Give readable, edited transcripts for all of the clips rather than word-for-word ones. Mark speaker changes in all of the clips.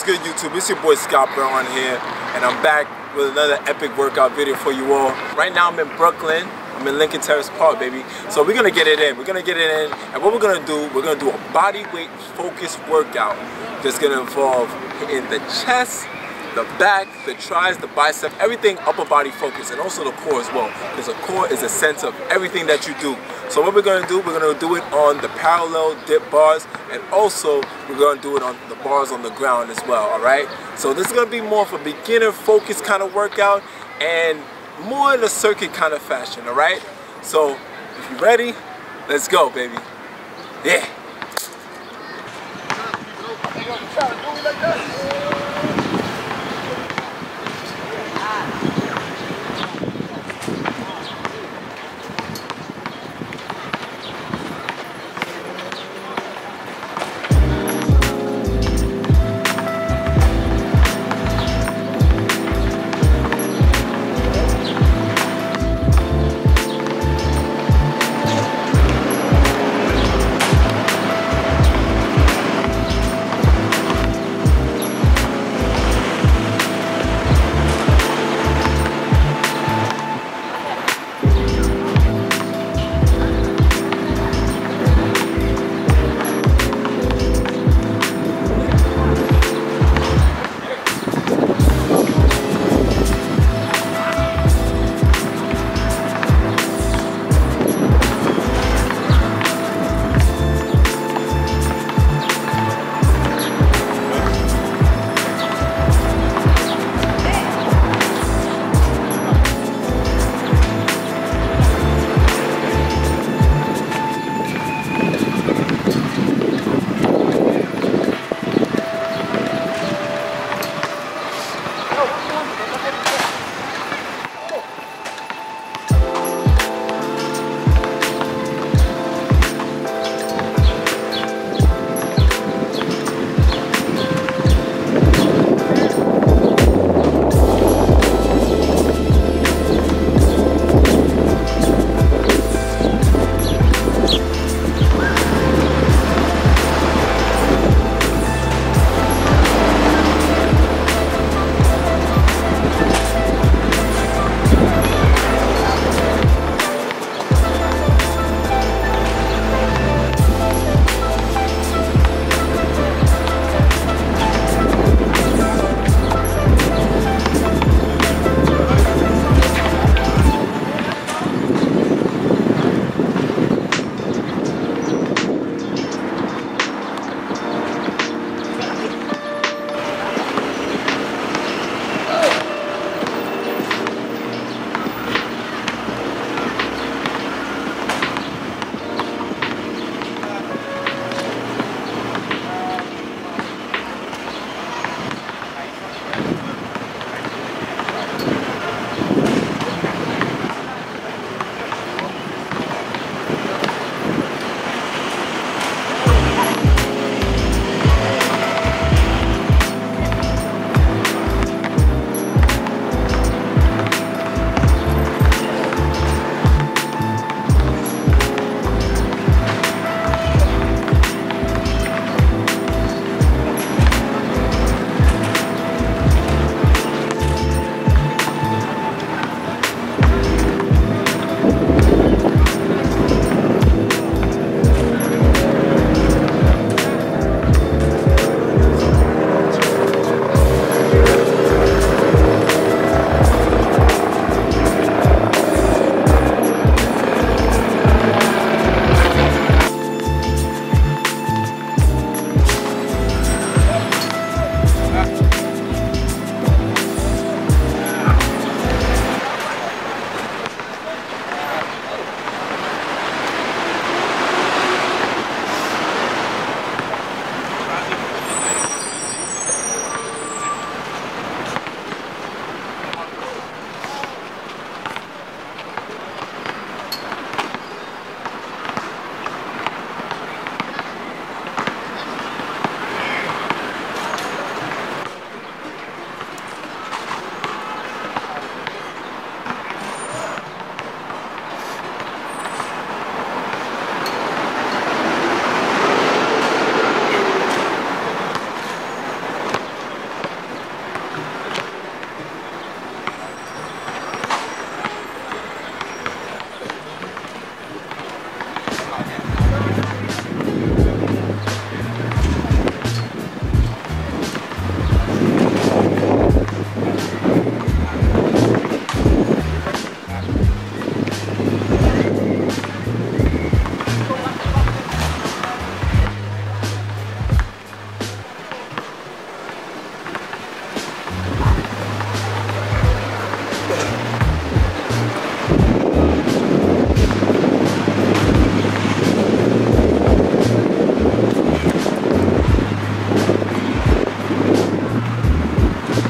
Speaker 1: good, YouTube? It's your boy Scott Burr on here, and I'm back with another epic workout video for you all. Right now I'm in Brooklyn. I'm in Lincoln Terrace Park, baby. So we're gonna get it in. And what we're gonna do a body weight focused workout that's gonna involve hitting the chest, the back, the tries, the bicep, everything upper body focus, and also the core as well, because the core is the center of everything that you do. So what we're gonna do it on the parallel dip bars, and also we're gonna do it on the bars on the ground as well, all right? So this is gonna be more of a beginner focused kind of workout, and more in a circuit kind of fashion, all right? So if you're ready, let's go, baby. Yeah.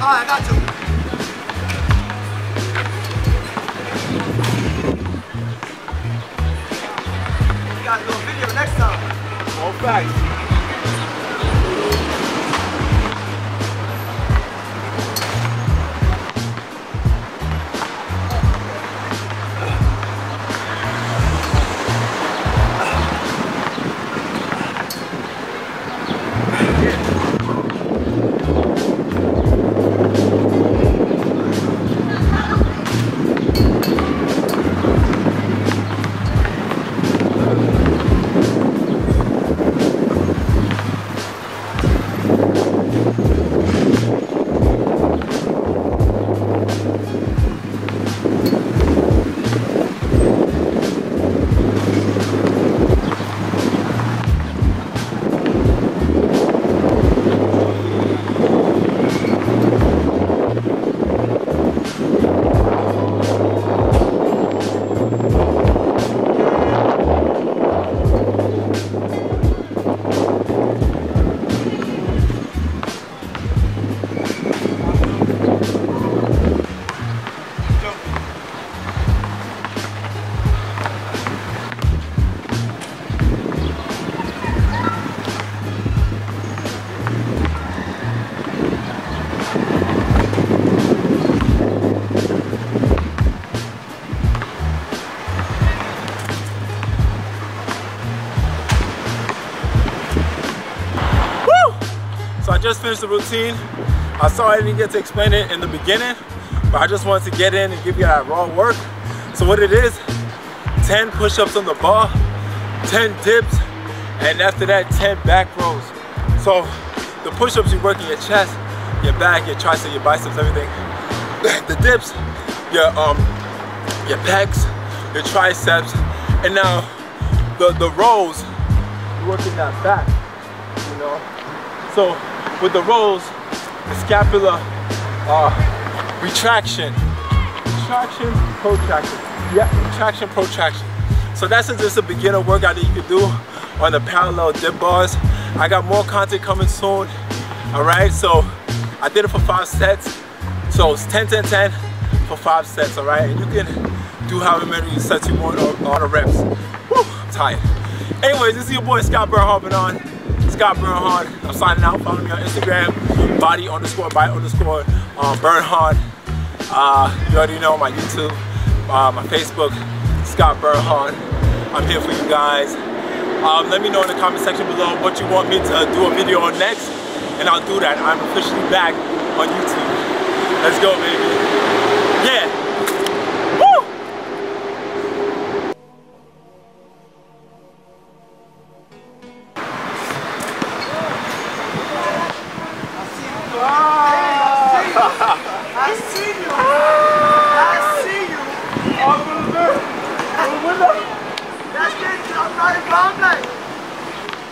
Speaker 2: Alright, I got you. We got a little video next time.
Speaker 1: All facts. So I just finished the routine. I'm sorry I didn't get to explain it in the beginning, but I just wanted to get in and give you that raw work. So what it is, 10 push-ups on the bar, 10 dips, and after that, 10 back rows. So the push-ups, you're working your chest, your back, your triceps, your biceps, everything. The dips, your pecs, your triceps, and now the rows, you're working that back, you know. So with the rows, the scapular retraction, protraction. Yeah, retraction, protraction. So that's just a beginner workout that you can do on the parallel dip bars. I got more content coming soon. All right, so I did it for 5 sets. So it's 10, 10, 10 for 5 sets, all right? And you can do however many sets you want on the reps. Woo, I'm tired. Anyways, this is your boy Scott Bernhardt on. Scott Bernhardt. I'm signing out. Follow me on Instagram, body_by_Bernhardt. You already know my YouTube, my Facebook, Scott Bernhardt. I'm here for you guys. Let me know in the comment section below what you want me to do a video on next, and I'll do that. I'm officially back on YouTube. Let's go, baby. Yeah. Woo!
Speaker 2: I see you. That's good. I'm right around like.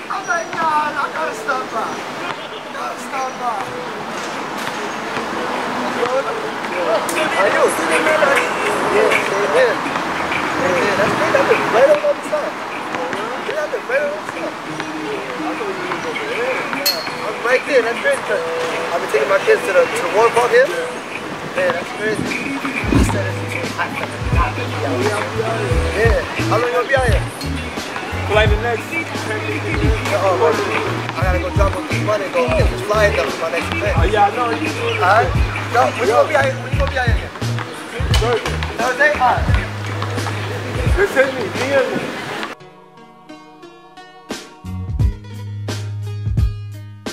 Speaker 2: I'm like, nah, I gotta stop by. Are you? Yeah. That's good. I've been right on the side. I've been right on the side. I'm right there. That's great. I've been taking my kids to the water park here. Man, that's crazy. Yeah. How long you gonna be out here?
Speaker 1: For like the next 10
Speaker 2: I gotta go drop off this money and go get this flyer done for my next event.
Speaker 1: yeah, I know.
Speaker 2: Alright? No, when you gonna be out here? When you gonna be out here again?
Speaker 1: Thursday.
Speaker 2: Thursday? Alright.
Speaker 1: Just hit me. DM me.